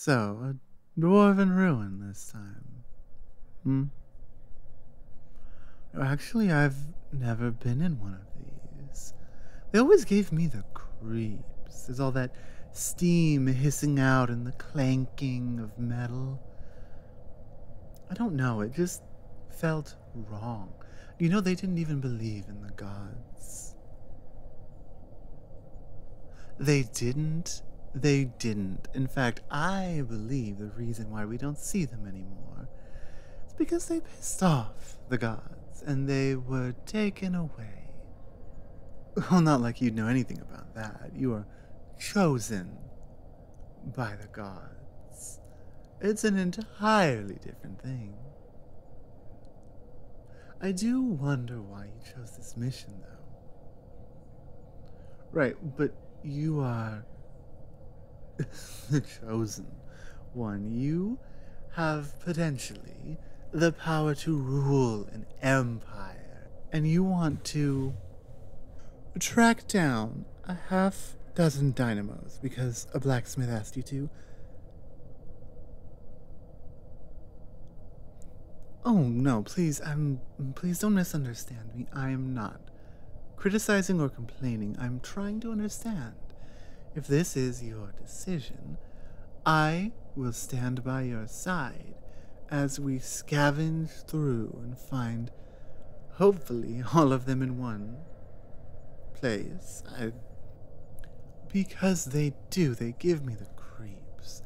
So, a dwarven ruin this time. Hmm? Actually, I've never been in one of these. They always gave me the creeps. There's all that steam hissing out and the clanking of metal. I don't know, it just felt wrong. You know, they didn't even believe in the gods. They didn't. They didn't. In fact, I believe the reason why we don't see them anymore is because they pissed off the gods and they were taken away. Well, not like you'd know anything about that. You are chosen by the gods. It's an entirely different thing. I do wonder why you chose this mission, though. Right, but you are the chosen one. You have potentially the power to rule an empire, and you want to track down a half dozen dynamos because a blacksmith asked you to. Oh no, please don't misunderstand me. I am not criticizing or complaining. I'm trying to understand. If this is your decision, I will stand by your side as we scavenge through and find, hopefully, all of them in one place. Because they do, they give me the creeps.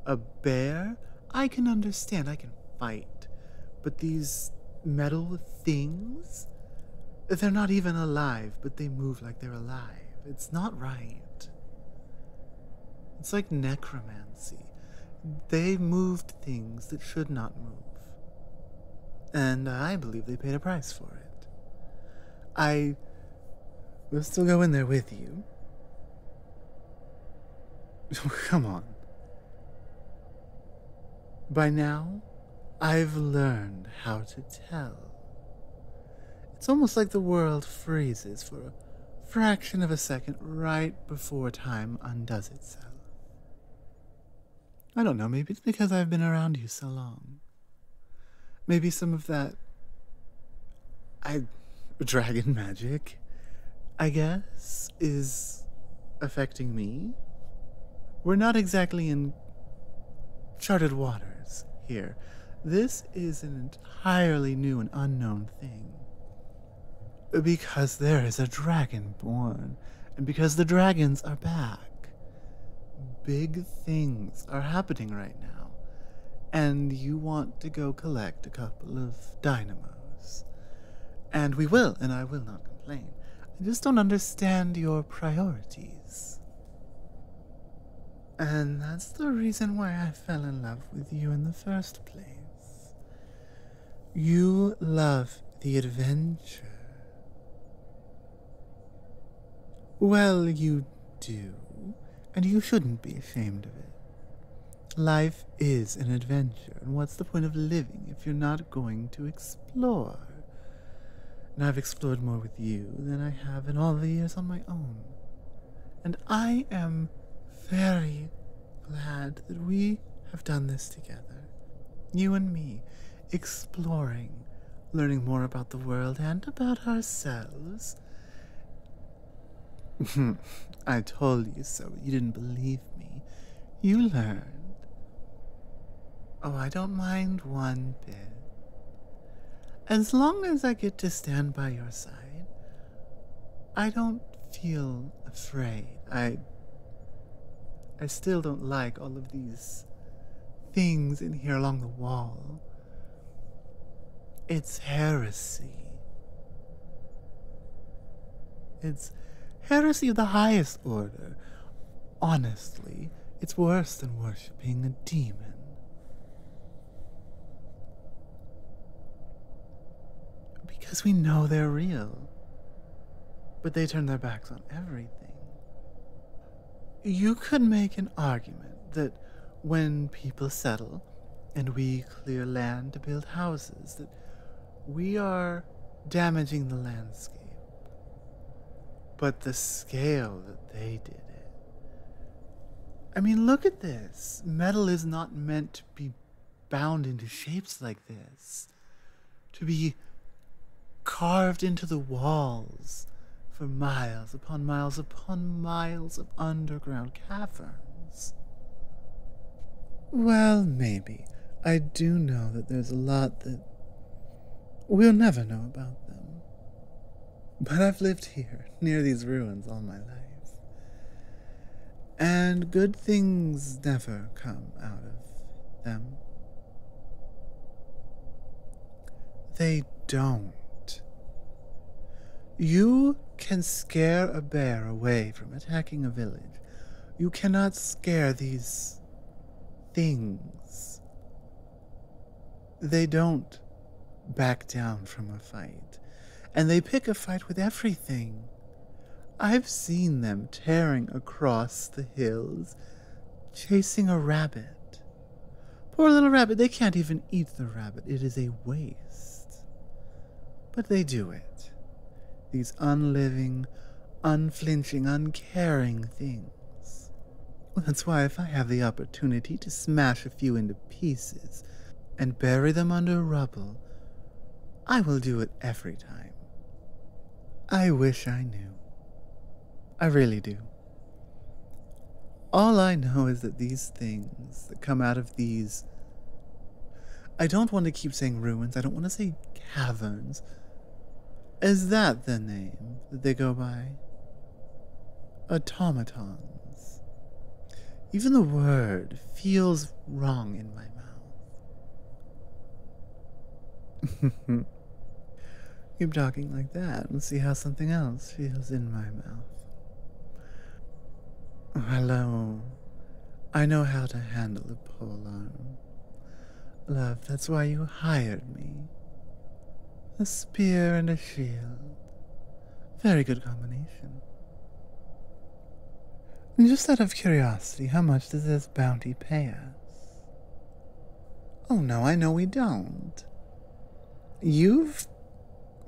A bear, I can understand, I can fight. But these metal things, they're not even alive, but they move like they're alive. It's not right. It's like necromancy. They moved things that should not move. And I believe they paid a price for it. I will still go in there with you. Come on. By now, I've learned how to tell. It's almost like the world freezes for a fraction of a second right before time undoes itself. I don't know, maybe it's because I've been around you so long. Maybe some of that dragon magic, I guess, is affecting me. We're not exactly in charted waters here. This is an entirely new and unknown thing. Because there is a dragon born, and because the dragons are back. Big things are happening right now, and you want to go collect a couple of dynamos. And we will, and I will not complain. I just don't understand your priorities. And that's the reason why I fell in love with you in the first place. You love the adventure. Well, you do, and you shouldn't be ashamed of it. Life is an adventure, and what's the point of living if you're not going to explore? And I've explored more with you than I have in all the years on my own. And I am very glad that we have done this together. You and me, exploring, learning more about the world and about ourselves. I told you so, but you didn't believe me. You learned. Oh, I don't mind one bit. As long as I get to stand by your side, I don't feel afraid. I still don't like all of these things in here along the wall. It's heresy. It's heresy of the highest order. Honestly, it's worse than worshipping a demon. Because we know they're real. But they turn their backs on everything. You could make an argument that when people settle and we clear land to build houses, that we are damaging the landscape. But the scale that they did it, I mean, look at this. Metal is not meant to be bound into shapes like this, to be carved into the walls for miles upon miles upon miles of underground caverns. Well, maybe. I do know that there's a lot that we'll never know about them. But I've lived here, near these ruins, all my life. And good things never come out of them. They don't. You can scare a bear away from attacking a village. You cannot scare these things. They don't back down from a fight, and they pick a fight with everything. I've seen them tearing across the hills, chasing a rabbit. Poor little rabbit, they can't even eat the rabbit. It is a waste. But they do it. These unliving, unflinching, uncaring things. Well, that's why if I have the opportunity to smash a few into pieces and bury them under rubble, I will do it every time. I wish I knew. I really do. All I know is that these things that come out of these... I don't want to keep saying ruins. I don't want to say caverns. Is that the name that they go by? Automatons. Even the word feels wrong in my mouth. Keep talking like that and see how something else feels in my mouth. Hello. I know how to handle a pole arm. Love, that's why you hired me. A spear and a shield. Very good combination. And just out of curiosity, how much does this bounty pay us? Oh no, I know we don't. You've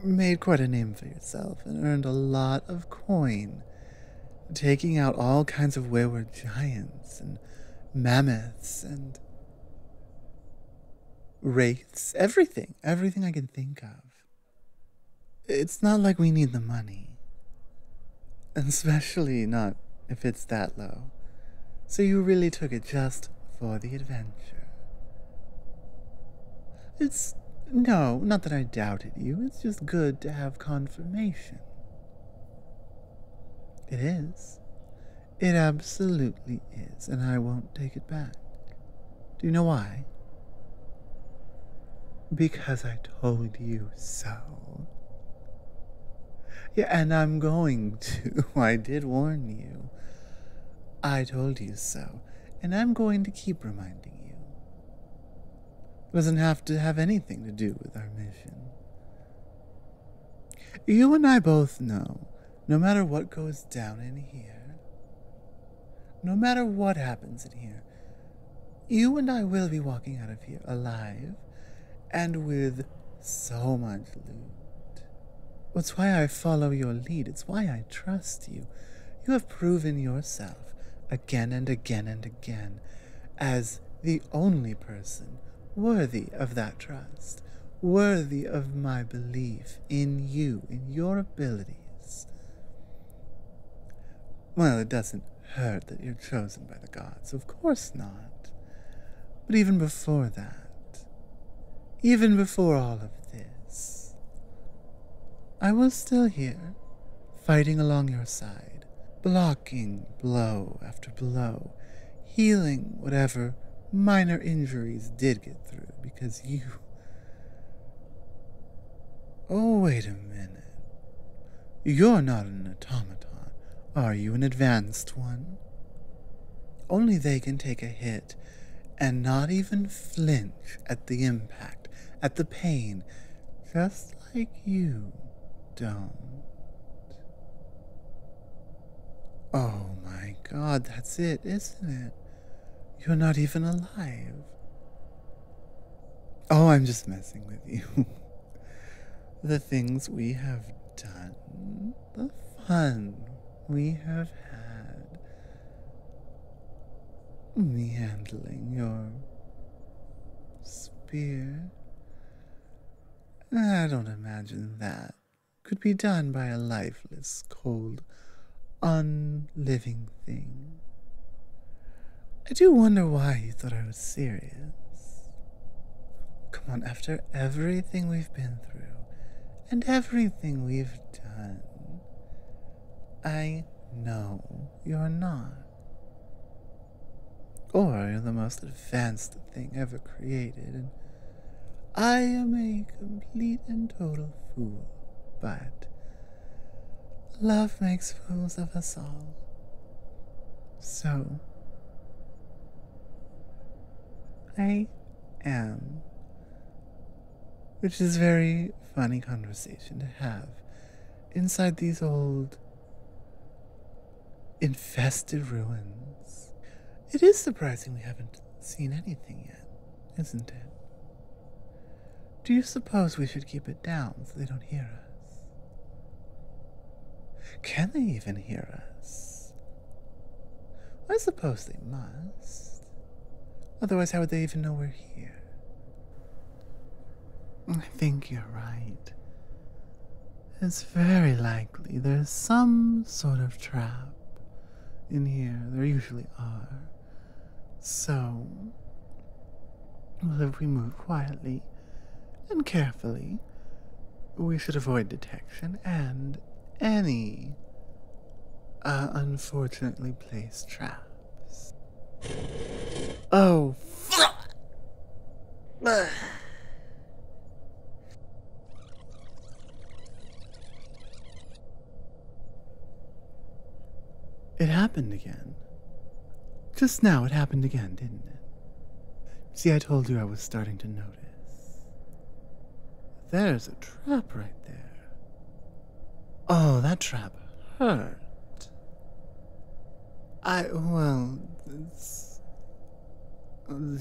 made quite a name for yourself and earned a lot of coin, taking out all kinds of wayward giants and mammoths and wraiths, everything I can think of. It's not like we need the money, especially not if it's that low. So you really took it just for the adventure. No, not that I doubted you, it's just good to have confirmation. It is. It absolutely is, and I won't take it back. Do you know why? Because I told you so. Yeah, and I'm going to. I did warn you. I told you so, and I'm going to keep reminding you. It doesn't have to have anything to do with our mission. You and I both know, no matter what goes down in here, no matter what happens in here, you and I will be walking out of here alive and with so much loot. It's why I follow your lead. It's why I trust you. You have proven yourself again and again and again as the only person worthy of that trust, worthy of my belief in you, in your abilities. Well, it doesn't hurt that you're chosen by the gods, of course not. But even before that, even before all of this, I was still here, fighting along your side, blocking blow after blow, healing whatever minor injuries did get through, because you... Oh, wait a minute. You're not an automaton, are you? An advanced one? Only they can take a hit and not even flinch at the impact, at the pain, just like you don't. Oh my God, that's it, isn't it? You're not even alive. Oh, I'm just messing with you. The things we have done, the fun we have had. me handling your spear. I don't imagine that could be done by a lifeless, cold, unliving thing. I do wonder why you thought I was serious. Come on, after everything we've been through and everything we've done, I know you're not. Or you're the most advanced thing ever created, and I am a complete and total fool. But love makes fools of us all. So, I am. Which is a very funny conversation to have inside these old, infested ruins. It is surprising we haven't seen anything yet, isn't it? Do you suppose we should keep it down so they don't hear us? Can they even hear us? I suppose they must. Otherwise, how would they even know we're here? I think you're right. It's very likely there's some sort of trap in here. There usually are. So, well, if we move quietly and carefully, we should avoid detection and any unfortunately placed traps. Oh, it happened again. Just now it happened again, didn't it? See, I told you I was starting to notice. There's a trap right there. Oh, that trap hurt. It's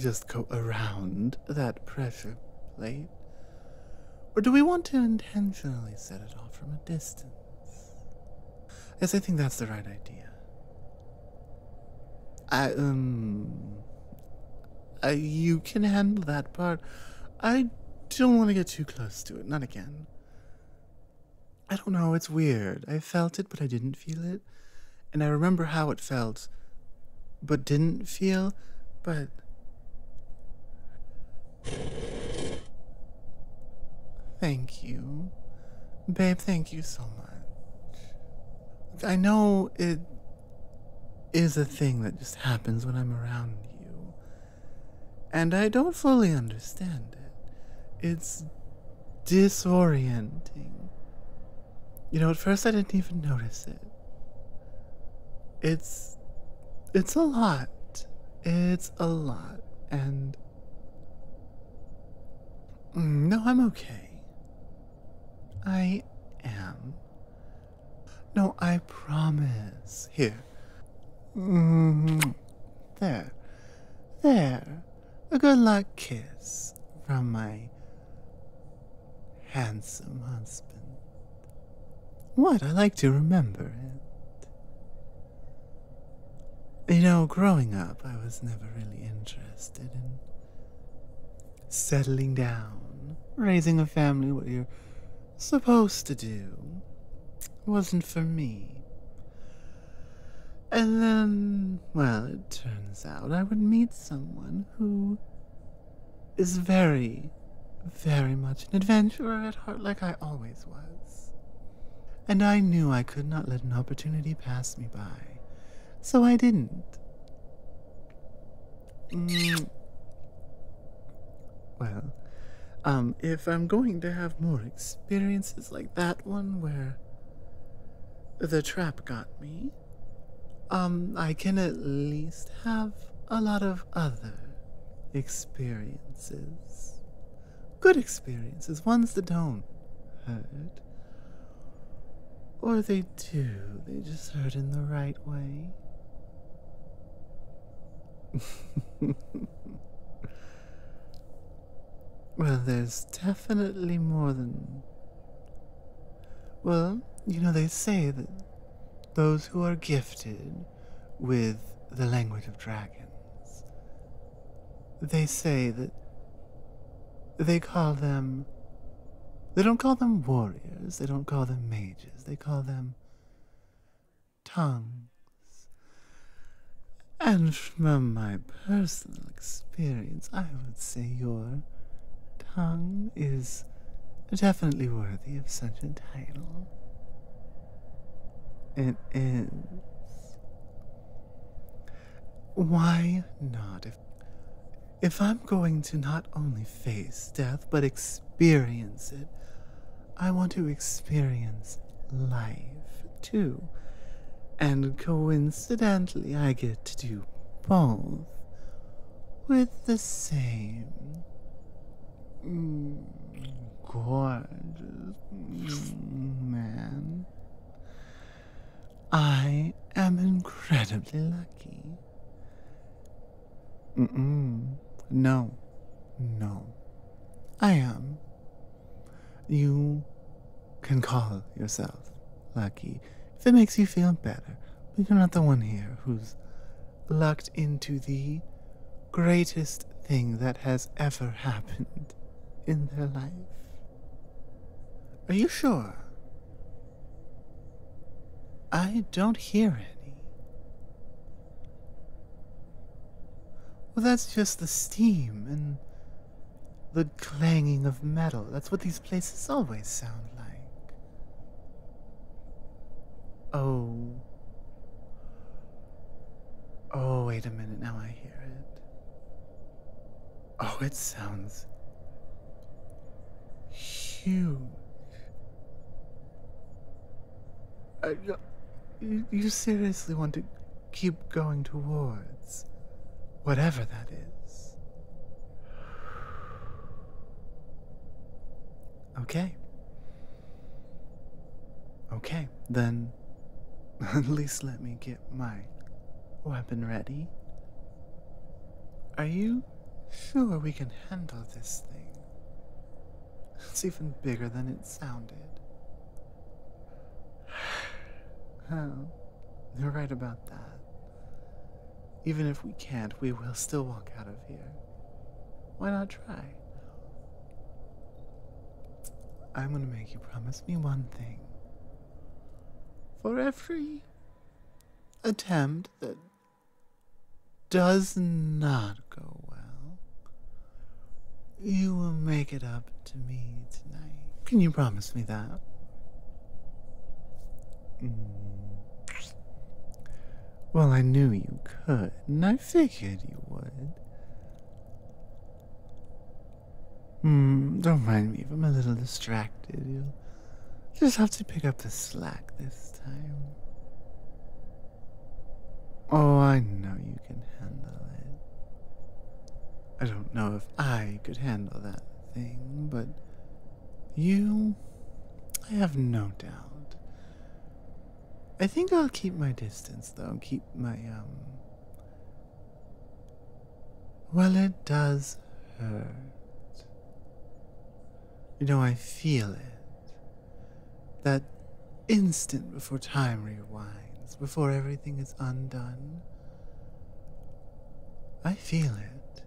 just go around that pressure plate. Or do we want to intentionally set it off from a distance? Yes, I think that's the right idea. You can handle that part. I don't want to get too close to it. Not again. I don't know, it's weird. I felt it, but I didn't feel it. And I remember how it felt, but didn't feel, but... Thank you. Babe, thank you so much. I know it is a thing that just happens when I'm around you. And I don't fully understand it. It's disorienting. You know, at first I didn't even notice it. It's a lot. It's a lot. And no, I'm okay. I am. No, I promise. Here. There. There. A good luck kiss from my handsome husband. What? I like to remember it. You know, growing up, I was never really interested in settling down, raising a family, what you're supposed to do. It wasn't for me. And then, well, it turns out I would meet someone who is very, very much an adventurer at heart, like I always was. And I knew I could not let an opportunity pass me by, so I didn't. Well, if I'm going to have more experiences like that one where the trap got me, I can at least have a lot of other experiences. Good experiences, ones that don't hurt. Or they do, they just hurt in the right way. Well, there's definitely more than... Well, you know, they say that those who are gifted with the language of dragons they say that they call them. They don't call them warriors, they don't call them mages, they call them tongues. And from my personal experience, I would say your tongue is definitely worthy of such a title. It is. Why not? If I'm going to not only face death, but experience it, I want to experience life too. And coincidentally, I get to do both with the same gorgeous man. I am incredibly lucky. No, no. I am. You can call yourself lucky if it makes you feel better, but you're not the one here who's lucked into the greatest thing that has ever happened in their life. Are you sure? I don't hear any. Well, that's just the steam and the clanging of metal. That's what these places always sound like. Oh. Oh, wait a minute. Now I hear it. Oh, it sounds huge. You seriously want to keep going towards whatever that is? Okay. Okay, then at least let me get my weapon ready. Are you sure we can handle this thing? It's even bigger than it sounded. Oh, you're right about that. Even if we can't, we will still walk out of here. Why not try? I'm gonna make you promise me one thing. For every attempt that does not go well, you will make it up to me tonight. Can you promise me that? Well, I knew you could, and I figured you would. Don't mind me if I'm a little distracted. You'll just have to pick up the slack this time. Oh, I know you can handle it. I don't know if I could handle that thing, but you, I have no doubt. I think I'll keep my distance, though. Keep my, well, it does hurt. You know, I feel it. That instant before time rewinds, before everything is undone. I feel it.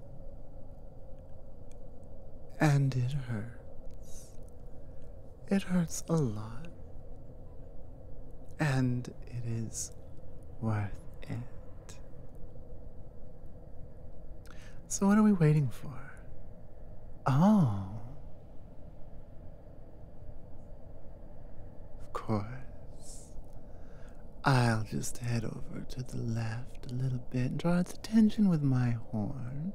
And it hurts. It hurts a lot. And it is worth it. So what are we waiting for? Oh. Of course. I'll just head over to the left a little bit and draw its attention with my horn.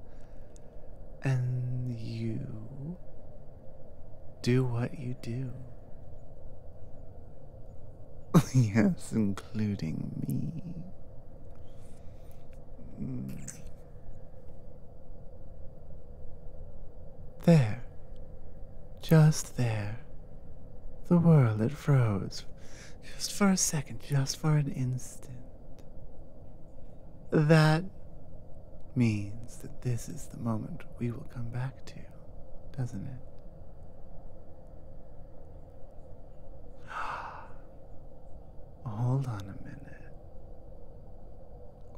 And you do what you do. Yes, including me. There. Just there. The world, it froze. Just for a second, just for an instant. That means that this is the moment we will come back to, doesn't it? Hold on a minute.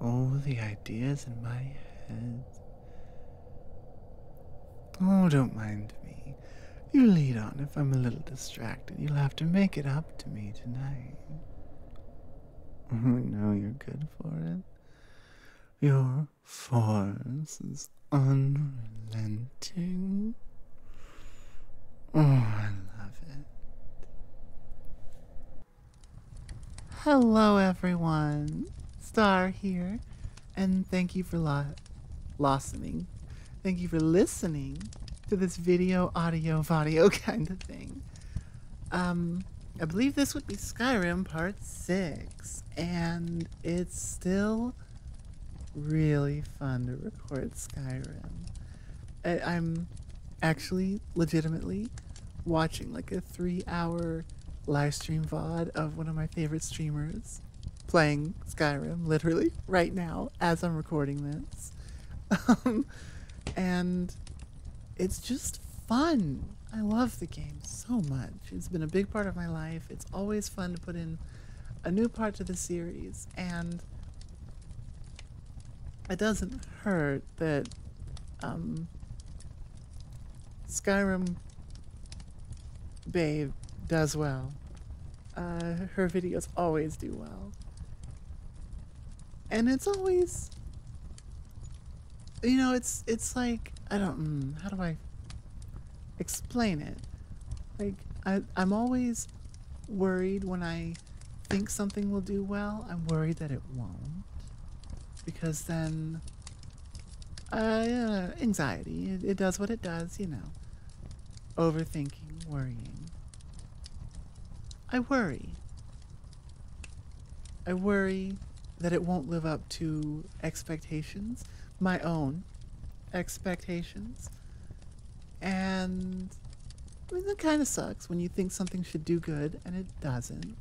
Oh, the ideas in my head. Oh, don't mind me. You lead on if I'm a little distracted. You'll have to make it up to me tonight. Oh, no, you're good for it. Your force is unrelenting. Oh, I love it. Hello, everyone. Star here, and thank you for listening. Thank you for listening to this video, audio, vadio kind of thing. I believe this would be Skyrim Part 6, and it's still really fun to record Skyrim. I'm actually legitimately watching like a 3-hour live stream VOD of one of my favorite streamers playing Skyrim, literally right now as I'm recording this. And it's just fun. I love the game so much. It's been a big part of my life. It's always fun to put in a new part to the series, and it doesn't hurt that Skyrim Babe does well. Her videos always do well. And it's always, you know, it's like, I don't, how do I explain it? Like, I'm always worried when I think something will do well. I'm worried that it won't. Because then, anxiety, it does what it does, you know. Overthinking, worrying. I worry. I worry that it won't live up to expectations, my own expectations. And I mean, that kind of sucks when you think something should do good and it doesn't.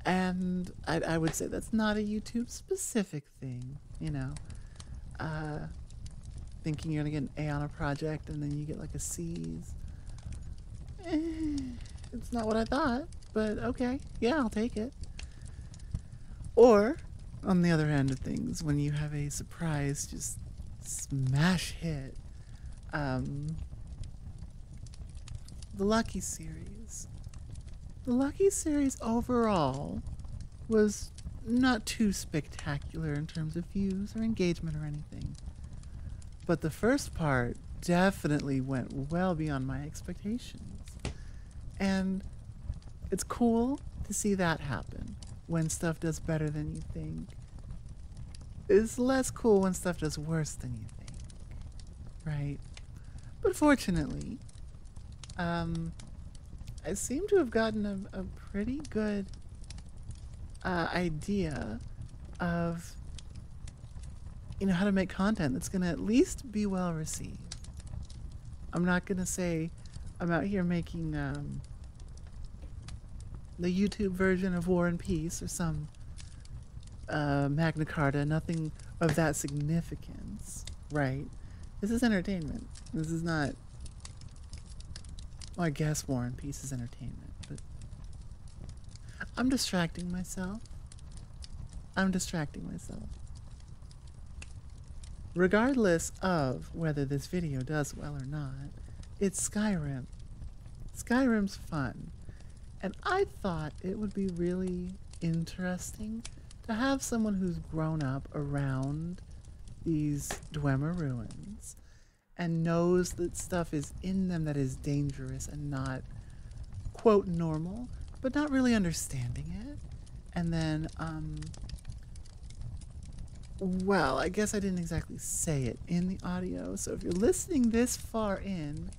And I would say that's not a YouTube specific thing, you know. Thinking you're gonna get an A on a project and then you get like a C's. It's not what I thought, but okay, yeah, I'll take it. Or, on the other end of things, when you have a surprise, just smash hit, the Lucky series. The Lucky series overall was not too spectacular in terms of views or engagement or anything. But the first part definitely went well beyond my expectations. And it's cool to see that happen when stuff does better than you think. It's less cool when stuff does worse than you think, right? But fortunately, I seem to have gotten a pretty good idea of, you know, how to make content that's going to at least be well received. I'm not going to say I'm out here making the YouTube version of War and Peace or some Magna Carta, nothing of that significance, right? This is entertainment. This is not, well, I guess War and Peace is entertainment, but I'm distracting myself. Regardless of whether this video does well or not, it's Skyrim. Skyrim's fun. And I thought it would be really interesting to have someone who's grown up around these Dwemer ruins and knows that stuff is in them that is dangerous and not, quote, normal, but not really understanding it. And then, well, I guess I didn't exactly say it in the audio, so if you're listening this far in,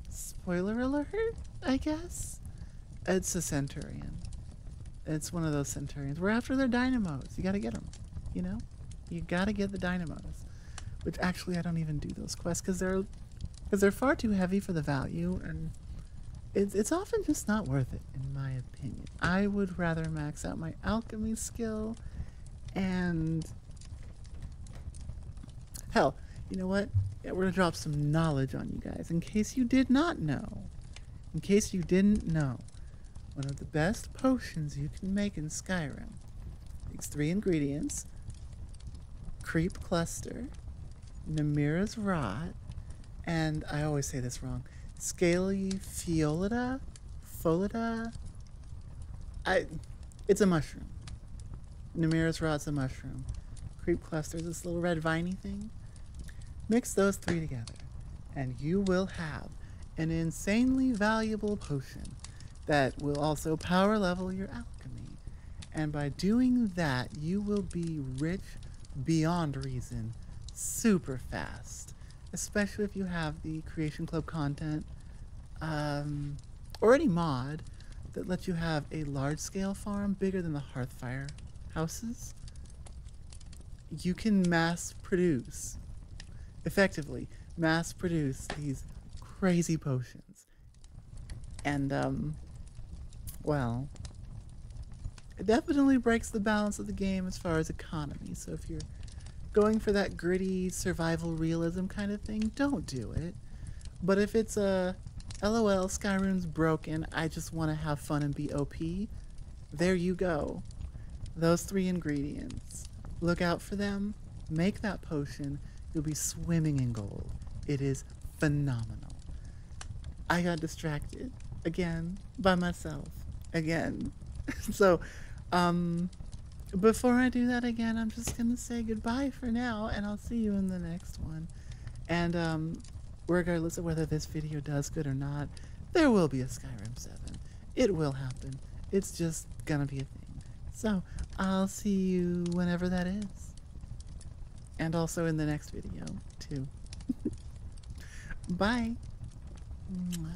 spoiler alert, I guess? It's a Centurion. It's one of those Centurions. We're after their dynamos. You gotta get them, you know? You gotta get the dynamos. Which actually I don't even do those quests because they're far too heavy for the value, and it's often just not worth it, in my opinion. I would rather max out my alchemy skill, and hell, you know what? Yeah, we're gonna drop some knowledge on you guys in case you did not know. In case you didn't know, one of the best potions you can make in Skyrim takes 3 ingredients: Creep Cluster, Namira's Rot, And I always say this wrong. Scaleophyllida? Folida? It's a mushroom. Namiris rot's a mushroom. Creep cluster is this little red viney thing. Mix those three together, and you will have an insanely valuable potion that will also power level your alchemy. And by doing that, you will be rich beyond reason super fast, especially if you have the Creation Club content or any mod that lets you have a large-scale farm bigger than the Hearthfire houses. You can mass produce, effectively mass produce these crazy potions. And well, it definitely breaks the balance of the game as far as economy. So if you're going for that gritty survival realism kind of thing, don't do it. But if it's a LOL, Skyrim's broken, I just want to have fun and be OP, there you go. Those three ingredients. Look out for them. Make that potion. You'll be swimming in gold. It is phenomenal. I got distracted again by myself again. So, before I do that again, I'm just gonna say goodbye for now, and I'll see you in the next one. And regardless of whether this video does good or not, there will be a Skyrim 7. It will happen. It's just gonna be a thing. So, I'll see you whenever that is. And also in the next video, too. Bye. Mwah.